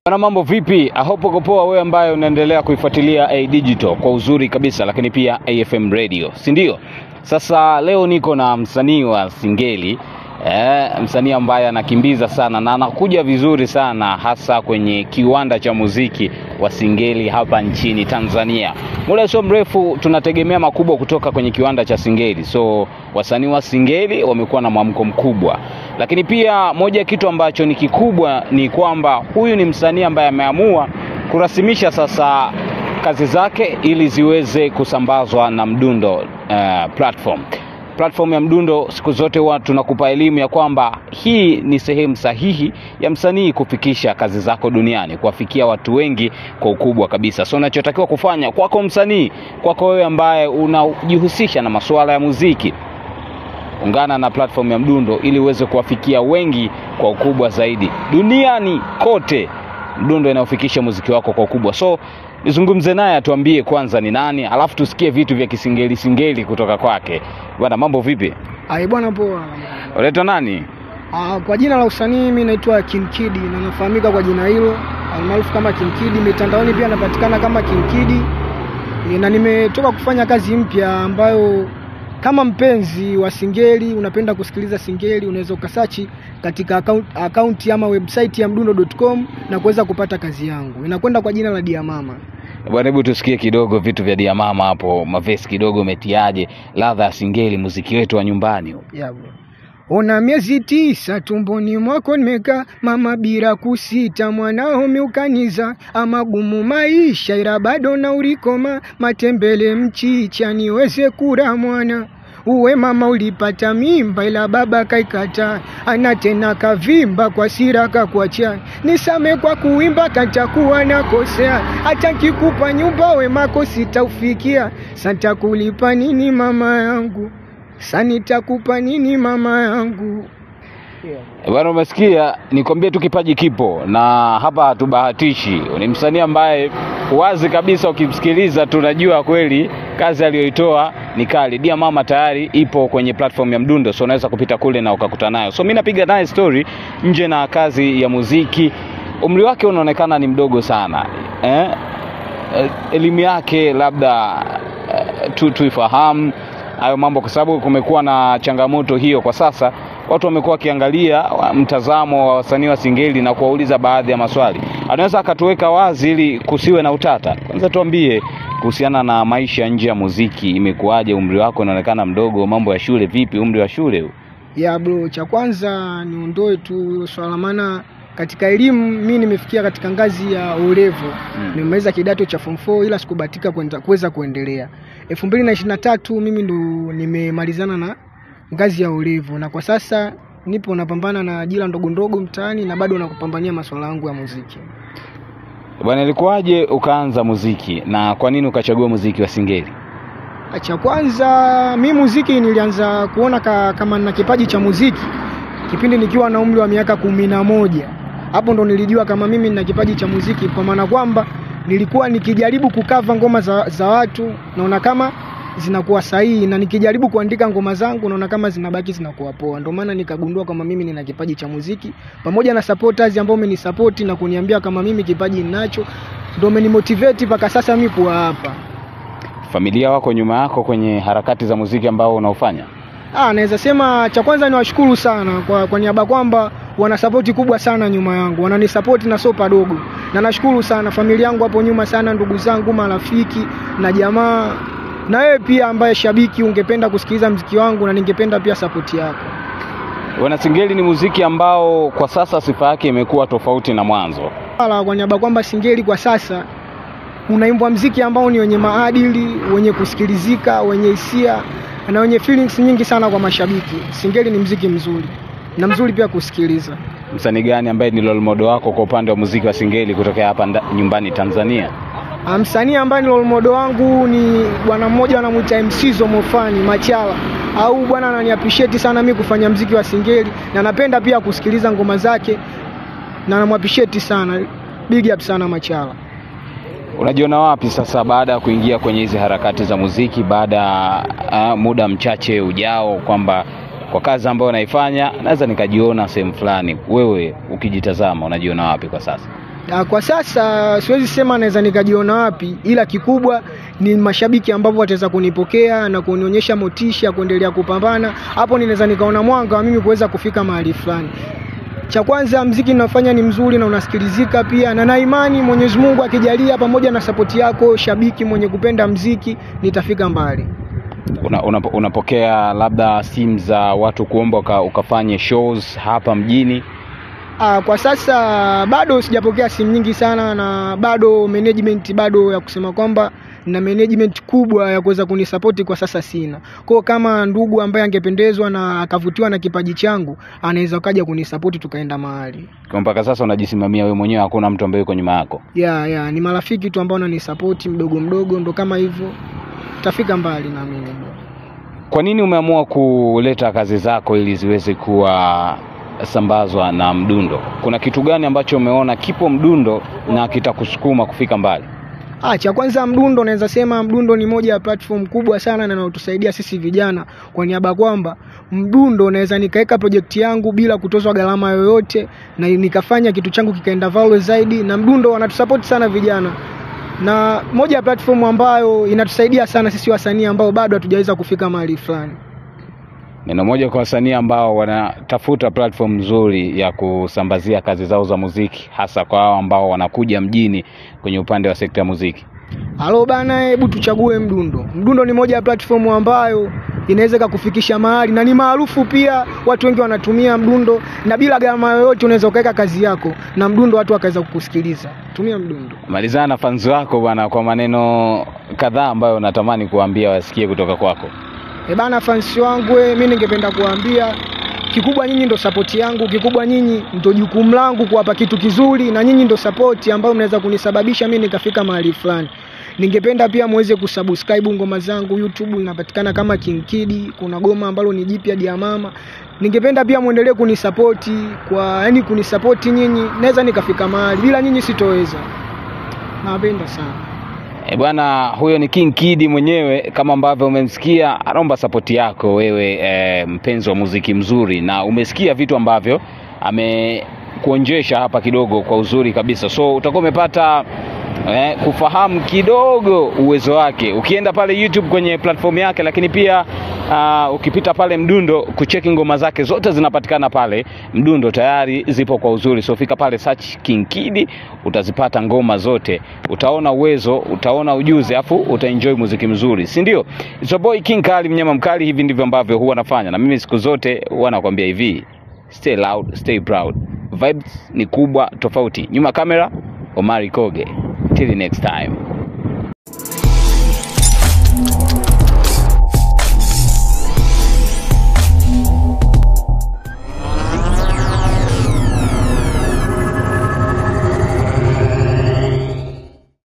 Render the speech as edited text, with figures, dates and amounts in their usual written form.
Na mambo vipi? Hope uko poa wewe ambaye unaendelea kuifuatilia A Digital kwa uzuri kabisa, lakini pia AFM Radio, si ndio? Sasa leo niko na msanii wa Singeli, msanii ambaye anakimbiza sana na anakuja vizuri sana hasa kwenye kiwanda cha muziki wa Singeli hapa nchini Tanzania. Muda sio mrefu tunategemea makubwa kutoka kwenye kiwanda cha Singeli. So wasanii wa Singeli wamekuwa na mwamko mkubwa. Lakini pia moja kitu ambacho ni kikubwa ni kwamba huyu ni msanii ambaye ameamua kurasimisha sasa kazi zake ili ziweze kusambazwa na Mdundo platform ya Mdundo. Siku zote huwa tunakupa elimu ya kwamba hii ni sehemu sahihi ya msanii kufikisha kazi zako duniani, kuwafikia watu wengi kwa ukubwa kabisa. So unachotakiwa kufanya kwako msanii, kwako wewe ambaye unajihusisha na masuala ya muziki, ungana na platform ya Mdundo ili uweze kuwafikia wengi kwa ukubwa zaidi duniani kote. Mdundo inaofikisha muziki wako kwa ukubwa. So nizungumze naye atuambie kwanza ni nani, alafu tusikie vitu vya kisingeli kutoka kwake. Bwana, mambo vipi? Bwana poa. Unaitwa nani? Kwa jina la usanii mimi naitwa King Kid na nafahamika kwa jina hilo almaarufu kama King Kid. Mitandaoni pia napatikana kama King Kid. Na nimetoka kufanya kazi mpya ambayo kama mpenzi wa Singeli, unapenda kusikiliza Singeli, unaweza ukasearch katika account ama website ya mdundo.com na kuweza kupata kazi yangu. Inakwenda kwa jina la Dia Mama. Bwana, hebu tusikie kidogo vitu vya Dia Mama hapo, mavesi kidogo umetiaje ladha ya Singeli, muziki wetu wa nyumbani huo. Ona miezi 9 tumboni mwako nimekaa mama bila kusita, mwanao umeukaniza amagumu maisha ila bado na urikoma, matembele mchicha niweze kula mwana. Uwe mama ulipata mimba ila baba kaikata, ana tena kavimba kwa siraka kuacha, nisame kwa kuimba katakuwa nakosea, hata nikikupa nyumba we makosi taufikia, santa kulipa nini mama yangu, sanitakupa nini mama yangu. Bwana, umesikia, nikwambie tu kipaji kipo na hapa hatubahatishi. Ni msanii ambaye wazi kabisa ukimsikiliza tunajua kweli kazi aliyoitoa ni kali. Dia Mama tayari ipo kwenye platform ya Mdundo, so unaweza kupita kule na ukakuta nayo. So mimi napiga naye story nje na kazi ya muziki. Umri wake unaonekana ni mdogo sana. Elimu yake labda tuifahamu hayo mambo, kwa sababu kumekuwa na changamoto hiyo kwa sasa. Watu wamekuwa wakiangalia mtazamo wa wasanii wa Singeli na kuwauliza baadhi ya maswali. Anaweza akatuweka wazi ili kusiwe na utata. Kwanza tuambie kuhusiana na maisha nje ya muziki, imekuaje? Umri wako unaonekana mdogo, mambo ya shule vipi, umri wa shule? Bro, cha kwanza niondoe tu swala, maana katika elimu mimi nimefikia katika ngazi ya O-level. Nimemaliza kidato cha form 4 ila sikubahatika kuweza kuendelea. 2023 mimi ndo nimemalizana na ngazi ya O-level, na kwa sasa nipo napambana na ajira ndogo mtaani na bado nakupambania masuala yangu ya muziki. Bwana, ilikuwaje ukaanza muziki na kwa nini ukachagua muziki wa Singeli? Cha kwanza mimi muziki nilianza kuona kama na kipaji cha muziki kipindi nikiwa na umri wa miaka 11. Hapo ndo nilijua kama mimi nina kipaji cha muziki, kwa maana kwamba nilikuwa nikijaribu kukava ngoma za watu naona kama zinakuwa sahihi, na nikijaribu kuandika ngoma zangu naona kama zinabaki zinakuwa poa. Ndio maana nikagundua kama mimi nina kipaji cha muziki, pamoja na supporters ambao wamenisupport na kuniambia kama mimi kipaji ninacho, ndio umenimotivate mpaka sasa mimi kuwa hapa. Familia wako nyuma yako kwenye harakati za muziki ambao unaofanya? Naweza sema cha kwanza niwashukuru sana kwa niaba kwamba wana support kubwa sana nyuma yangu. Wananisupport na sopa dogo. Na nashukuru sana familia yangu hapo nyuma sana, ndugu zangu, marafiki na jamaa. Na wewe pia ambaye shabiki ungependa kusikiliza muziki wangu, na ningependa pia support yako. Wana Singeli ni muziki ambao kwa sasa sifa yake imekuwa tofauti na mwanzo. Kwa niaba kwamba Singeli kwa sasa unaimbwa muziki ambao ni wenye maadili, wenye kusikilizika, wenye hisia na wenye feelings nyingi sana kwa mashabiki. Singeli ni muziki mzuri na mzuri pia kusikiliza. Msanii gani ambaye ni role model wako kwa upande wa muziki wa Singeli kutokea hapa nyumbani Tanzania? Msanii ambaye ni role model wangu ni bwana mmoja anamuita MC Zomofani Machala. Au bwana anani appreciate sana mimi kufanya muziki wa Singeli, na napenda pia kusikiliza ngoma zake na namu appreciate sana. Big up sana Machala. Unajiona wapi sasa baada ya kuingia kwenye hizi harakati za muziki, baada muda mchache ujao, kwamba kwa kazi ambayo unaifanya naweza nikajiona sehemu fulani? Wewe ukijitazama unajiona wapi kwa sasa? Kwa sasa siwezi sema naweza nikajiona wapi, ila kikubwa ni mashabiki ambao wataweza kunipokea na kunionyesha motisha kuendelea kupambana. Hapo ninaweza nikaona mwanga wa mimi kuweza kufika mahali fulani. Cha kwanza, muziki ninafanya ni mzuri na unasikilizika pia, na imani Mwenyezi Mungu akijalia pamoja na support yako shabiki mwenye kupenda muziki nitafika mbali. Unapokea labda simu za watu kuomba ukafanye shows hapa mjini? Kwa sasa bado sijapokea simu nyingi sana, na bado management bado ya kusema kwamba na management kubwa ya kuweza kunisupport kwa sasa sina. Kwa kama ndugu ambaye angependezwa na akavutiwa na kipaji changu, anaweza kaja kunisupport tukaenda mahali. Kwa mpaka sasa unajisimamia wewe mwenyewe, hakuna mtu ambaye yuko nyuma yako? Yeah, ni marafiki tu ambao wananisupport mdogo mdogo, ndo kama hivyo tutafika mbali na mimi. Kwa nini umeamua kuleta kazi zako ili ziweze kuwa sambazwa na Mdundo? Kuna kitu gani ambacho umeona kipo Mdundo na kitakusukuma kufika mbali? Cha kwanza, Mdundo naweza sema Mdundo ni moja ya platform kubwa sana na inayotusaidia sisi vijana, kwa niaba kwamba Mdundo naweza nikaweka project yangu bila kutozwa gharama yoyote na nikafanya kitu changu kikaenda viral zaidi, na Mdundo wanatusupport sana vijana, na moja ya platform ambayo inatusaidia sana sisi wasanii ambao bado hatujaweza kufika mahali fulani. Neno moja kwa wasanii ambao wanatafuta platform nzuri ya kusambazia kazi zao za muziki, hasa kwa hao ambao wanakuja mjini kwenye upande wa sekta ya muziki. Halo bana, hebu tuchague Mdundo. Mdundo ni moja ya platform ambayo inaweza kukufikisha mahali na ni maarufu pia, watu wengi wanatumia Mdundo, na bila gharama yoyote unaweza ukaweka kazi yako na Mdundo watu wakaweza kukusikiliza. Tumia Mdundo. Malizana na fans wako bana kwa maneno kadhaa ambayo natamani kuambia wasikie kutoka kwako. Bana, fans wangu mimi ningependa kuambia kikubwa nyinyi ndo support yangu, kikubwa nyinyi ndo jukumu langu kuwapa kitu kizuri, na nyinyi ndo support ambayo mnaweza kunisababisha mimi nikafika mahali fulani. Ningependa pia muweze kusubscribe ngoma zangu YouTube, inapatikana kama King Kid, kuna goma ambalo ni jipya dia mama. Ningependa pia muendelee kunisupport, kunisupport nyinyi, naweza nikafika mahali, bila nyinyi sitoweza. Napenda sana. Bwana, huyo ni King Kid mwenyewe, kama ambavyo umemsikia, anaomba support yako wewe mpenzi wa muziki mzuri, na umesikia vitu ambavyo amekuonjesha hapa kidogo kwa uzuri kabisa. So utakuwa umepata kufahamu kidogo uwezo wake ukienda pale YouTube kwenye platform yake, lakini pia ukipita pale Mdundo kucheki ngoma zake zote zinapatikana pale Mdundo, tayari zipo kwa uzuri. So fika pale search King Kid, utazipata ngoma zote, utaona uwezo, utaona ujuzi, afu utaenjoy muziki mzuri, si ndio? It's your boy King Kali, mnyama mkali. Hivi ndivyo ambavyo huwa nafanya, na mimi siku zote huwa nakwambia hivi, stay loud, stay proud. Vibes ni kubwa tofauti. Nyuma kamera Omari Koge. Till the next time.